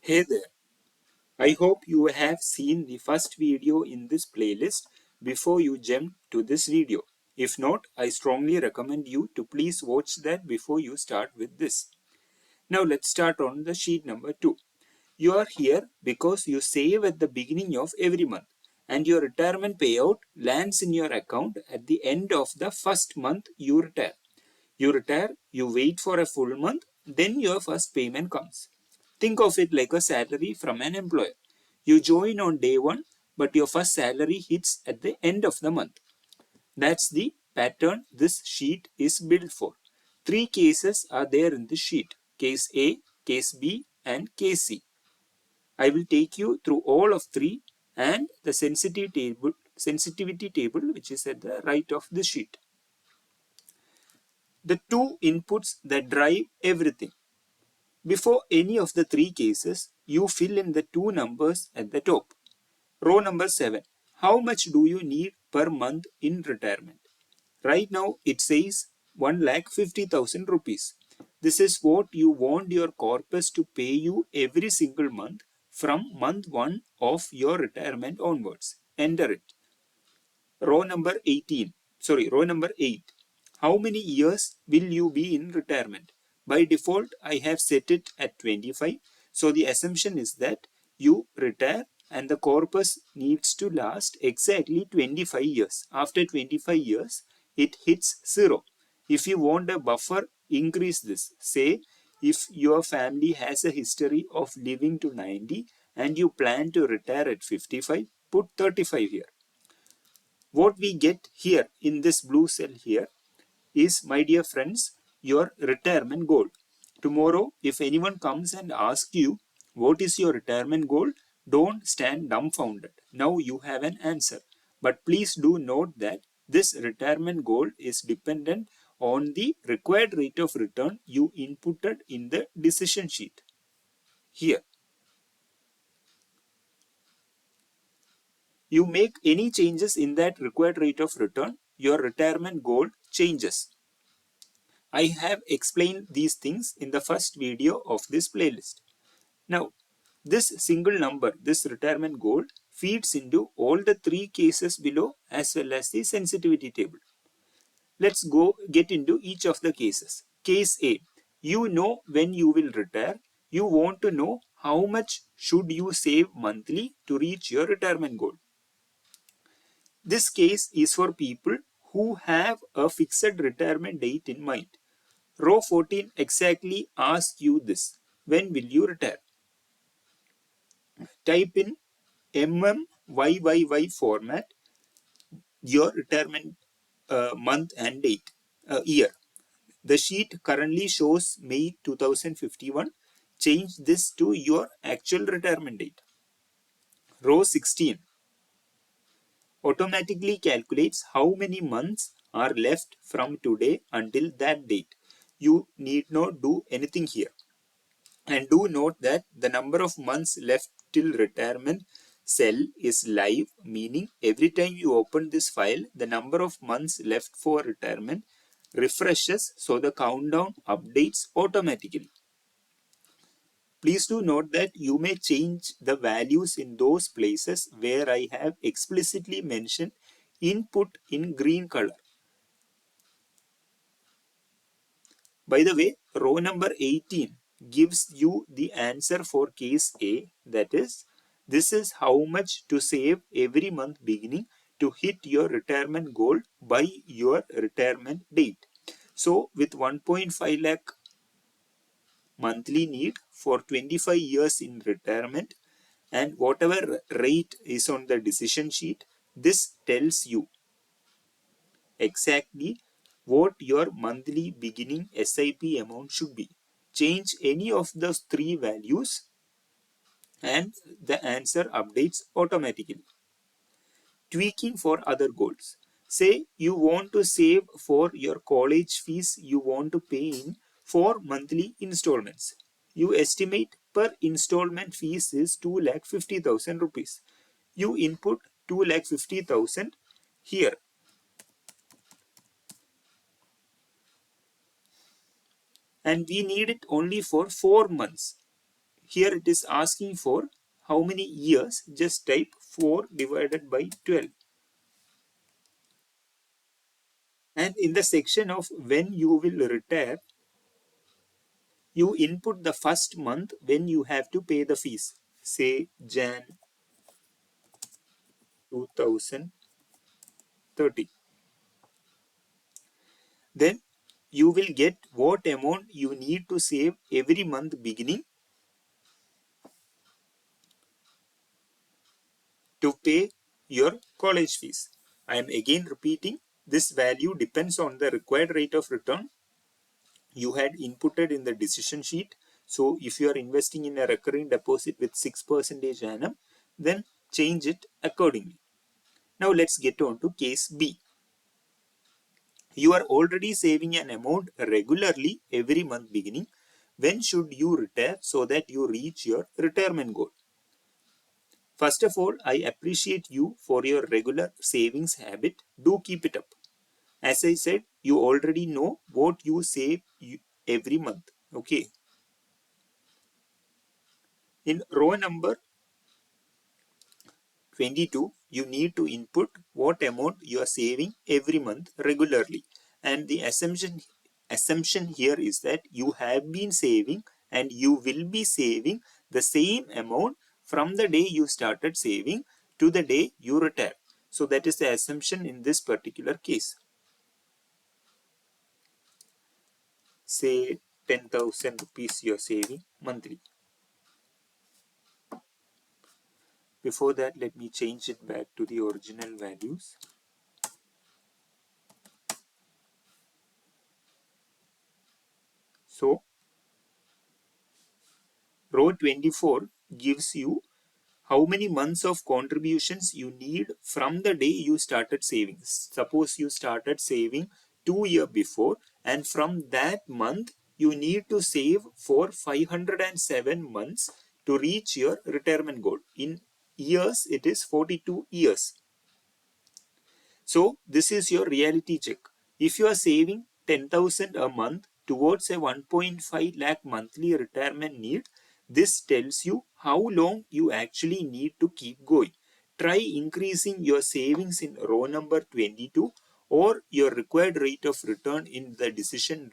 Hey there, I hope you have seen the first video in this playlist before you jump to this video. If not, I strongly recommend you to please watch that before you start with this. Now let's start on the sheet number 2. You are here because you save at the beginning of every month and your retirement payout lands in your account at the end of the first month you retire. You retire, you wait for a full month, then your first payment comes. Think of it like a salary from an employer. You join on day 1, but your first salary hits at the end of the month. That's the pattern this sheet is built for. 3 cases are there in this sheet: case A, case B, and case C. I will take you through all of 3 and the sensitivity table which is at the right of the sheet. The 2 inputs that drive everything. Before any of the 3 cases, you fill in the 2 numbers at the top. Row number 7. How much do you need per month in retirement? Right now it says 1,50,000 rupees. This is what you want your corpus to pay you every single month from month 1 of your retirement onwards. Enter it. Row number 8. How many years will you be in retirement? By default, I have set it at 25. So the assumption is that you retire and the corpus needs to last exactly 25 years. After 25 years, it hits 0. If you want a buffer, increase this. Say, if your family has a history of living to 90 and you plan to retire at 55, put 35 here. What we get here in this blue cell here is, my dear friends, your retirement goal. Tomorrow, if anyone comes and asks you, what is your retirement goal? Don't stand dumbfounded. Now you have an answer. But please do note that this retirement goal is dependent on the required rate of return you inputted in the decision sheet. Here, you make any changes in that required rate of return, your retirement goal changes. I have explained these things in the first video of this playlist. Now, this single number, this retirement goal, feeds into all the 3 cases below as well as the sensitivity table. Let's go get into each of the cases. Case A, you know when you will retire. You want to know how much should you save monthly to reach your retirement goal. This case is for people who have a fixed retirement date in mind. Row 14 exactly asks you this. When will you retire? Type in MMYYY format your retirement month and date, year. The sheet currently shows May 2051. Change this to your actual retirement date. Row 16 automatically calculates how many months are left from today until that date. You need not do anything here. And do note that the number of months left till retirement cell is live, meaning every time you open this file, the number of months left for retirement refreshes, so the countdown updates automatically. Please do note that you may change the values in those places where I have explicitly mentioned input in green color. By the way, row number 18 gives you the answer for case A, that is, this is how much to save every month beginning to hit your retirement goal by your retirement date. So with 1.5 lakh monthly need for 25 years in retirement and whatever rate is on the decision sheet, this tells you exactly what your monthly beginning SIP amount should be. Change any of those 3 values and the answer updates automatically. Tweaking for other goals. Say you want to save for your college fees, you want to pay in 4 monthly installments. You estimate per installment fees is 2,50,000 rupees. You input 2,50,000 here. And we need it only for 4 months. Here it is asking for how many years. Just type 4 divided by 12. And in the section of when you will retire, you input the first month when you have to pay the fees. Say Jan 2030. Then you will get what amount you need to save every month beginning to pay your college fees. I am again repeating, this value depends on the required rate of return you had inputted in the decision sheet. So if you are investing in a recurring deposit with 6% annum, then change it accordingly. Now let's get on to case B. You are already saving an amount regularly every month beginning. When should you retire so that you reach your retirement goal? First of all, I appreciate you for your regular savings habit. Do keep it up. As I said, you already know what you save every month. Okay. In row number 22, you need to input what amount you are saving every month regularly. And the assumption here is that you have been saving and you will be saving the same amount from the day you started saving to the day you retire. So that is the assumption in this particular case. Say 10,000 rupees you are saving monthly. Before that, let me change it back to the original values. So row 24 gives you how many months of contributions you need from the day you started saving. Suppose you started saving 2 years before, and from that month you need to save for 507 months to reach your retirement goal. In years, it is 42 years. So this is your reality check. If you are saving 10,000 a month towards a 1.5 lakh monthly retirement need, this tells you how long you actually need to keep going. Try increasing your savings in row number 22 or your required rate of return in the decision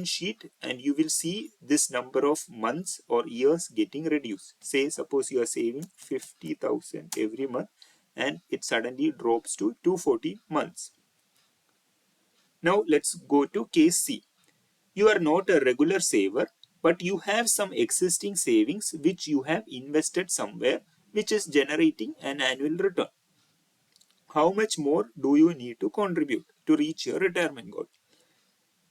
sheet, and you will see this number of months or years getting reduced. Say suppose you are saving 50,000 every month and it suddenly drops to 240 months. Now let's go to case C. You are not a regular saver, but you have some existing savings which you have invested somewhere which is generating an annual return. How much more do you need to contribute to reach your retirement goal?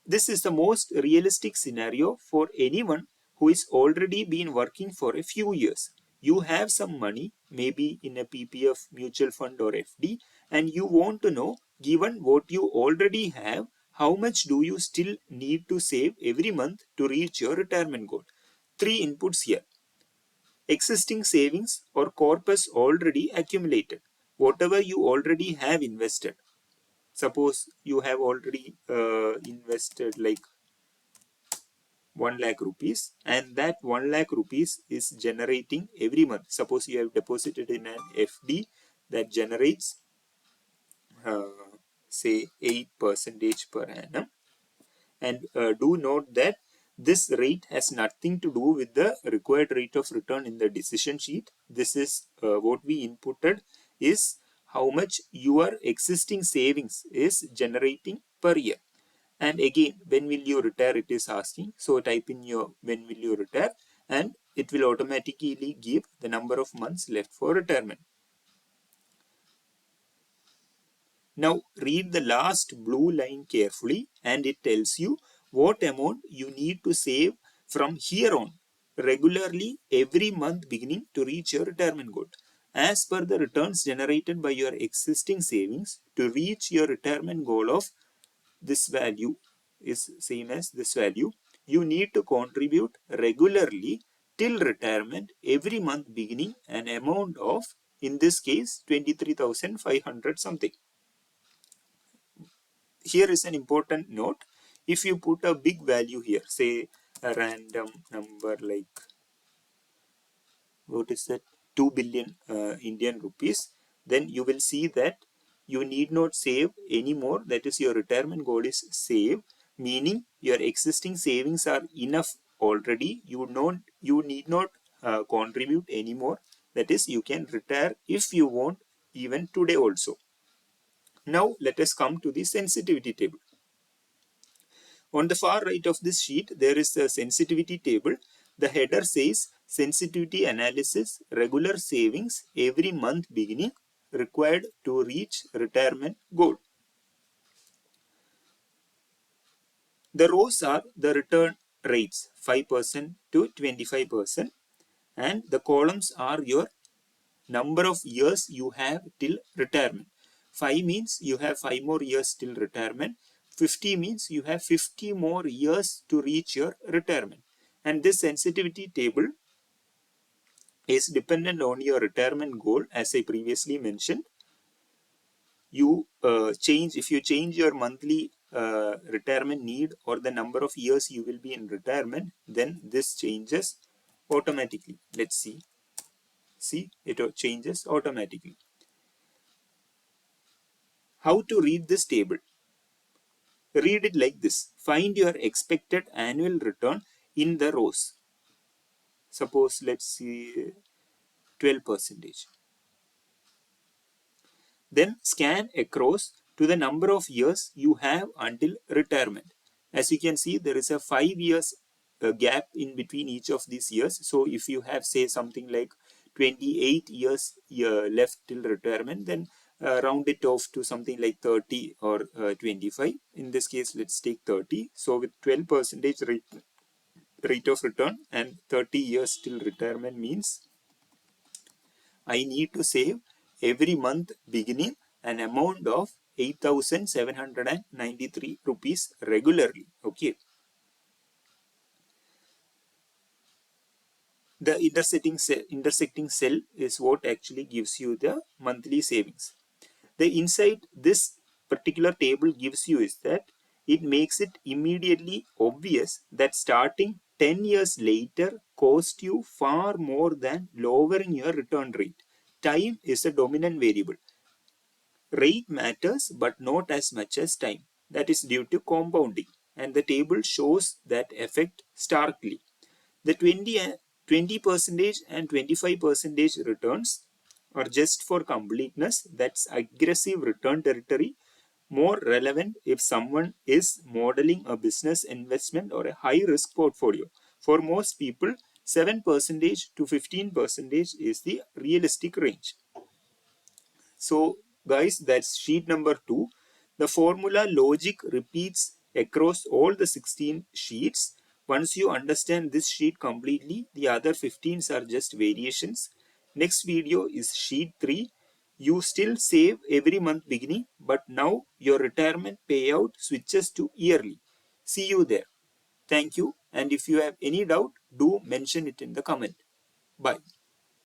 This is the most realistic scenario for anyone who is already been working for a few years. You have some money, maybe in a PPF, mutual fund or FD, and you want to know, given what you already have, how much do you still need to save every month to reach your retirement goal? Three inputs here. Existing savings or corpus already accumulated. Whatever you already have invested. Suppose you have already invested like 1 lakh rupees, and that 1 lakh rupees is generating every month. Suppose you have deposited in an FD that generates say 8% per annum, and do note that this rate has nothing to do with the required rate of return in the decision sheet. This is what we inputted is how much your existing savings is generating per year. And again, when will you retire, it is asking. So type in your when will you retire, and it will automatically give the number of months left for retirement. Now read the last blue line carefully, and it tells you what amount you need to save from here on regularly every month beginning to reach your retirement goal. As per the returns generated by your existing savings, to reach your retirement goal of this value is same as this value, you need to contribute regularly till retirement every month beginning an amount of, in this case, 23,500 something. Here is an important note. If you put a big value here, say a random number like what is that, 2 billion Indian rupees, then you will see that you need not save anymore. That is, your retirement goal is save, meaning your existing savings are enough already. You need not contribute anymore. That is, you can retire if you want, even today also. Now let us come to the sensitivity table. On the far right of this sheet, there is a sensitivity table. The header says sensitivity analysis, regular savings every month beginning required to reach retirement goal. The rows are the return rates, 5% to 25%, and the columns are your number of years you have till retirement. 5 means you have 5 more years till retirement. 50 means you have 50 more years to reach your retirement. And this sensitivity table is dependent on your retirement goal, as I previously mentioned. You if you change your monthly retirement need or the number of years you will be in retirement, then this changes automatically. Let's see. See, it changes automatically. How to read this table? Read it like this. Find your expected annual return in the rows. Suppose let's see 12%. Then scan across to the number of years you have until retirement. As you can see, there is a 5 years gap in between each of these years. So if you have, say, something like 28 years left till retirement, then round it off to something like 30 or 25. In this case, let's take 30. So with 12% rate of return and 30 years till retirement means I need to save every month beginning an amount of 8,793 rupees regularly. Okay. The intersecting cell is what actually gives you the monthly savings. The insight this particular table gives you is that it makes it immediately obvious that starting 10 years later cost you far more than lowering your return rate. Time is a dominant variable. Rate matters, but not as much as time. That is due to compounding, and the table shows that effect starkly. The 20 percentage and 25 percentage returns are just for completeness. That's aggressive return territory, more relevant if someone is modeling a business investment or a high risk portfolio. For most people, 7% to 15% is the realistic range. So guys, that's sheet number 2. The formula logic repeats across all the 16 sheets. Once you understand this sheet completely, the other 15s are just variations. Next video is sheet 3. You still save every month beginning, but now your retirement payout switches to yearly. See you there. Thank you. And if you have any doubt, do mention it in the comment. Bye.